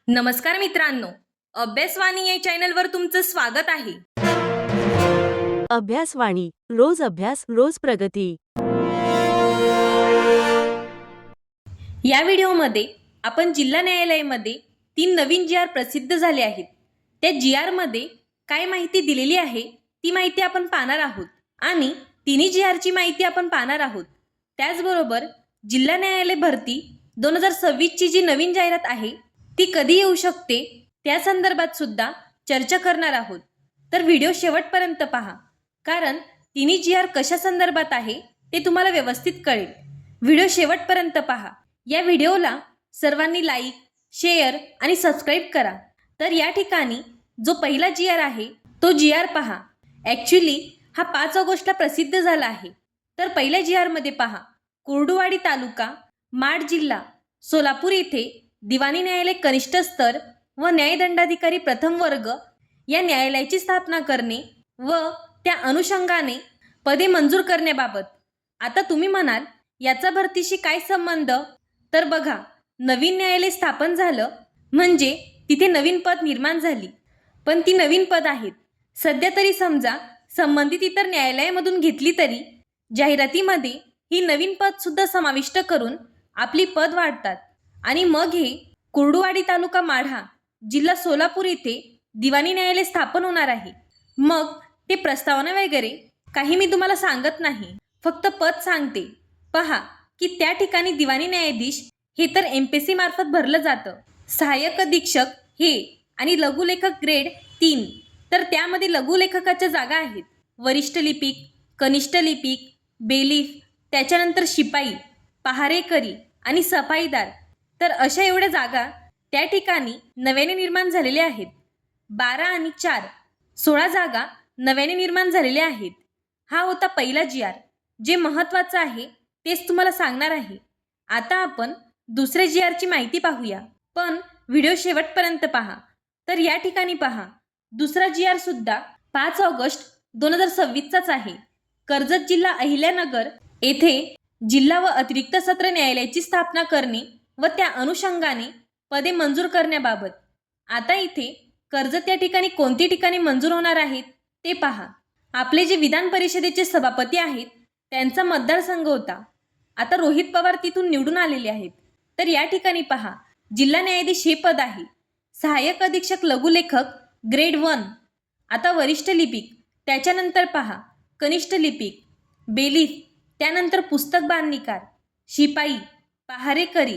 नमस्कार मित्रांनो, अभ्यासवाणी या चॅनलवर तुमचं स्वागत आहे. अभ्यासवाणी, रोज अभ्यास रोज प्रगती. या व्हिडिओमध्ये आपण जिल्हा न्यायालयामध्ये 3 नवीन जी आर प्रसिद्ध झाले आहेत. त्या जी आर मध्ये काय माहिती दिलेली आहे ती माहिती आपण पाहणार आहोत आणि तिन्ही जी आरची माहिती आपण पाहणार आहोत. त्याचबरोबर जिल्हा न्यायालय भरती 2026 ची जी नवीन जाहिरात आहे ती कधी येऊ शकते त्या संदर्भात सुद्धा चर्चा करणार आहोत. तर व्हिडिओ शेवटपर्यंत पहा, कारण तिन्ही जी आर कशा संदर्भात आहे ते तुम्हाला व्यवस्थित कळेल. व्हिडिओ शेवटपर्यंत पहा. या व्हिडिओला सर्वांनी लाईक, शेअर आणि सबस्क्राईब करा. तर या ठिकाणी जो पहिला जी आर आहे तो जी आर पहा. ॲक्च्युली हा 5 ऑगस्टला प्रसिद्ध झाला आहे. तर पहिल्या जी आरमध्ये पहा, कुर्डुवाडी तालुका, माड जिल्हा, सोलापूर येथे दिवाणी न्यायालय कनिष्ठ स्तर व न्यायदंडाधिकारी प्रथम वर्ग या न्यायालयाची स्थापना करणे व त्या अनुषंगाने पदे मंजूर करण्याबाबत. आता तुम्ही म्हणाल याचा भरतीशी काय संबंध? तर बघा, नवीन न्यायालय स्थापन झालं म्हणजे तिथे नवीन पद निर्माण झाली, पण ती नवीन पद आहेत. सध्या तरी समजा संबंधित इतर न्यायालयामधून घेतली तरी जाहिरातीमध्ये ही नवीन पद सुद्धा समाविष्ट करून आपली पद वाढतात आणि मग हे कुर्डुवाडी तालुका माढा जिल्हा सोलापूर येथे दिवाणी न्यायालय स्थापन होणार आहे. मग ते प्रस्तावना वगैरे काही मी तुम्हाला सांगत नाही, फक्त पद सांगते. पहा की त्या ठिकाणी दिवाणी न्यायाधीश हे तर MPSC मार्फत भरलं जातं. सहाय्यक अधीक्षक हे आणि लघुलेखक ग्रेड 3, तर त्यामध्ये लघुलेखकाच्या जागा आहेत वरिष्ठ लिपिक, कनिष्ठ लिपिक, बेलीफ, त्याच्यानंतर शिपाई, पहारेकरी आणि सफाईदार. तर अशा एवढ्या जागा त्या ठिकाणी नव्याने निर्माण झालेल्या आहेत. 12 आणि 4 16 जागा नव्याने निर्माण झालेल्या आहेत. हा होता पहिला जी आर. जे महत्त्वाचं आहे तेच तुम्हाला सांगणार आहे. आता आपण दुसऱ्या जी आरची माहिती पाहूया, पण व्हिडिओ शेवटपर्यंत पहा. तर या ठिकाणी पहा, दुसरा जी आर सुद्धा 5 ऑगस्ट 2026चाच आहे. कर्जत जिल्हा अहिल्यानगर येथे जिल्हा व अतिरिक्त सत्र न्यायालयाची स्थापना करणे व त्या अनुषंगाने पदे मंजूर करण्याबाबत. आता इथे कर्जत या ठिकाणी कोणती ठिकाणी मंजूर होणार आहेत ते पहा. आपले जे विधान परिषदेचे सभापती आहेत त्यांचा मतदारसंघ होता. आता रोहित पवार तिथून निवडून आलेले आहेत. तर या ठिकाणी पहा, जिल्हा न्यायाधीश हे पद आहे. सहाय्यक अधीक्षक लघुलेखक ग्रेड 1. आता वरिष्ठ लिपिक, त्याच्यानंतर पहा कनिष्ठ लिपिक, बेलीफ, त्यानंतर पुस्तक बांधणीकार, शिपाई, पहारेकरी,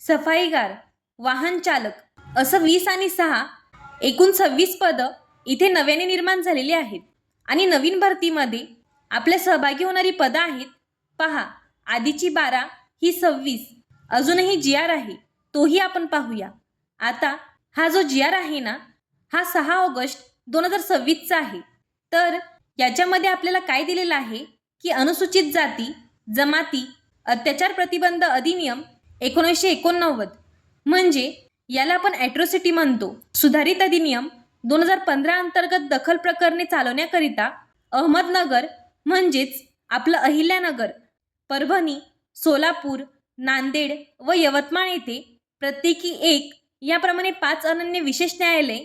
सफाईगार, वाहन चालक असं 20 आणि 6 एकूण 26 पदं इथे नव्याने निर्माण झालेली आहेत. आणि नवीन भरतीमध्ये आपल्या सहभागी होणारी पदं आहेत. पहा, आधीची 12 ही 26, अजूनही जी आर आहे तोही आपण पाहूया. आता हा जो जी आर आहे ना, हा 6 ऑगस्ट 2026चा आहे. तर याच्यामध्ये आपल्याला काय दिलेलं आहे की अनुसूचित जाती जमाती अत्याचार प्रतिबंध अधिनियम 1989, म्हणजे याला आपण ॲट्रॉसिटी म्हणतो, सुधारित अधिनियम 2015 अंतर्गत दखल प्रकरणे चालवण्याकरिता अहमदनगर म्हणजेच आपलं अहिल्यानगर, परभणी, सोलापूर, नांदेड व यवतमाळ येथे प्रत्येकी 1 याप्रमाणे 5 अनन्य विशेष न्यायालय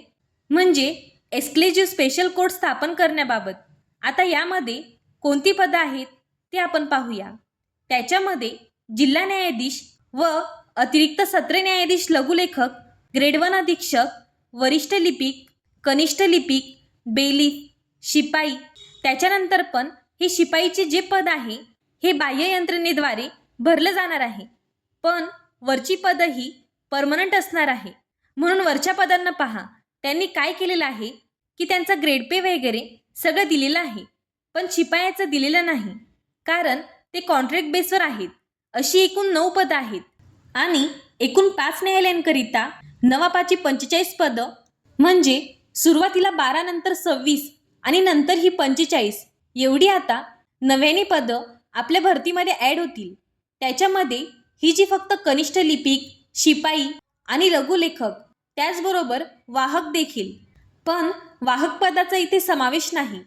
म्हणजे एक्सक्लुझिव्ह स्पेशल कोर्ट स्थापन करण्याबाबत. आता यामध्ये कोणती पदं आहेत ते आपण पाहूया. त्याच्यामध्ये जिल्हा न्यायाधीश व अतिरिक्त सत्र न्यायाधीश लघुलेखक ग्रेड 1 अधीक्षक, वरिष्ठ लिपिक, कनिष्ठ लिपिक, बेलीफ, शिपाई, त्याच्यानंतर पण हे शिपाईचे जे पद आहे हे बाह्य यंत्रणेद्वारे भरलं जाणार आहे. पण वरची पदं ही परमनंट असणार आहे. म्हणून वरच्या पदांना पहा, त्यांनी काय केलेलं आहे की त्यांचा ग्रेड पे वगैरे सगळं दिलेलं आहे, पण शिपायाचं दिलेलं नाही, कारण ते कॉन्ट्रॅक्ट बेसवर आहेत. अशी एकूण 9 पदं आहेत आणि एकूण 5 न्यायालयांकरिता नवापाची 45 पदं, म्हणजे सुरुवातीला 12 नंतर 26 आणि नंतर ही 45 एवढी आता नव्याने पदं आपल्या भरतीमध्ये ॲड होतील. त्याच्यामध्ये ही जी फक्त कनिष्ठ लिपिक, शिपाई आणि लघुलेखक, त्याचबरोबर वाहक देखील, पण वाहक पदाचा इथे समावेश नाही.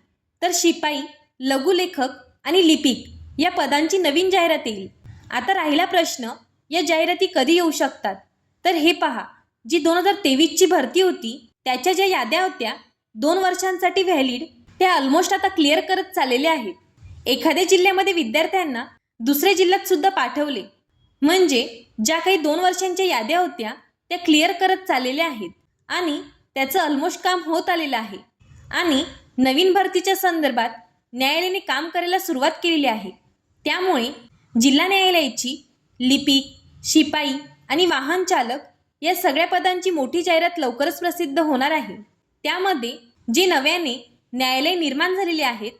तर शिपाई, लघुलेखक आणि लिपिक या पदांची नवीन जाहिरात येईल. आता राहिला प्रश्न, या जाहिराती कधी येऊ शकतात? तर हे पहा, जी 2023ची भरती होती त्याच्या ज्या याद्या होत्या 2 वर्षांसाठी व्हॅलिड, त्या ऑलमोस्ट आता क्लिअर करत चाललेल्या आहेत. एखाद्या जिल्ह्यामध्ये विद्यार्थ्यांना दुसऱ्या जिल्ह्यात सुद्धा पाठवले, म्हणजे ज्या काही 2 वर्षांच्या याद्या होत्या त्या क्लिअर करत चाललेल्या आहेत आणि त्याचं ऑलमोस्ट काम होत आलेलं आहे. आणि नवीन भरतीच्या संदर्भात न्यायालयाने काम करायला सुरुवात केलेली आहे. त्यामुळे जिल्हा न्यायालयाची लिपिक, शिपाई आणि वाहन चालक या सगळ्या पदांची मोठी जाहिरात लवकरच प्रसिद्ध होणार आहे. त्यामध्ये जे नव्याने न्यायालय निर्माण झालेले आहेत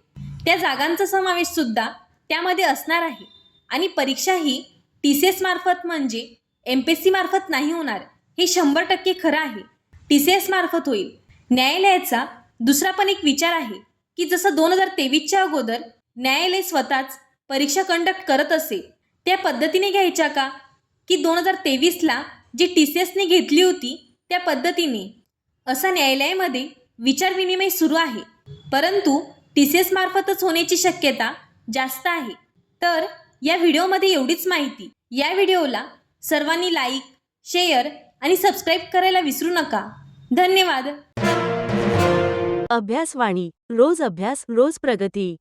त्या जागांचा समावेश सुद्धा त्यामध्ये असणार आहे. आणि परीक्षा ही TCS मार्फत म्हणजे MPSC मार्फत नाही होणार, हे 100% खरं आहे. TCS मार्फत होईल. न्यायालयाचा दुसरा पण एक विचार आहे की जसं 2023च्या अगोदर न्यायालय स्वतःच परीक्षा कंडक्ट करत असे त्या पद्धतीने घ्यायच्या का, की 2023ला जी TCSने घेतली होती त्या पद्धतीने, असा न्यायालयामध्ये विचारविनिमय सुरू आहे. परंतु TCS मार्फतच होण्याची शक्यता जास्त आहे. तर या व्हिडिओमध्ये एवढीच माहिती. या व्हिडिओला सर्वांनी लाईक, शेअर आणि सबस्क्राईब करायला विसरू नका. धन्यवाद. अभ्यासवाणी, रोज अभ्यास रोज प्रगती.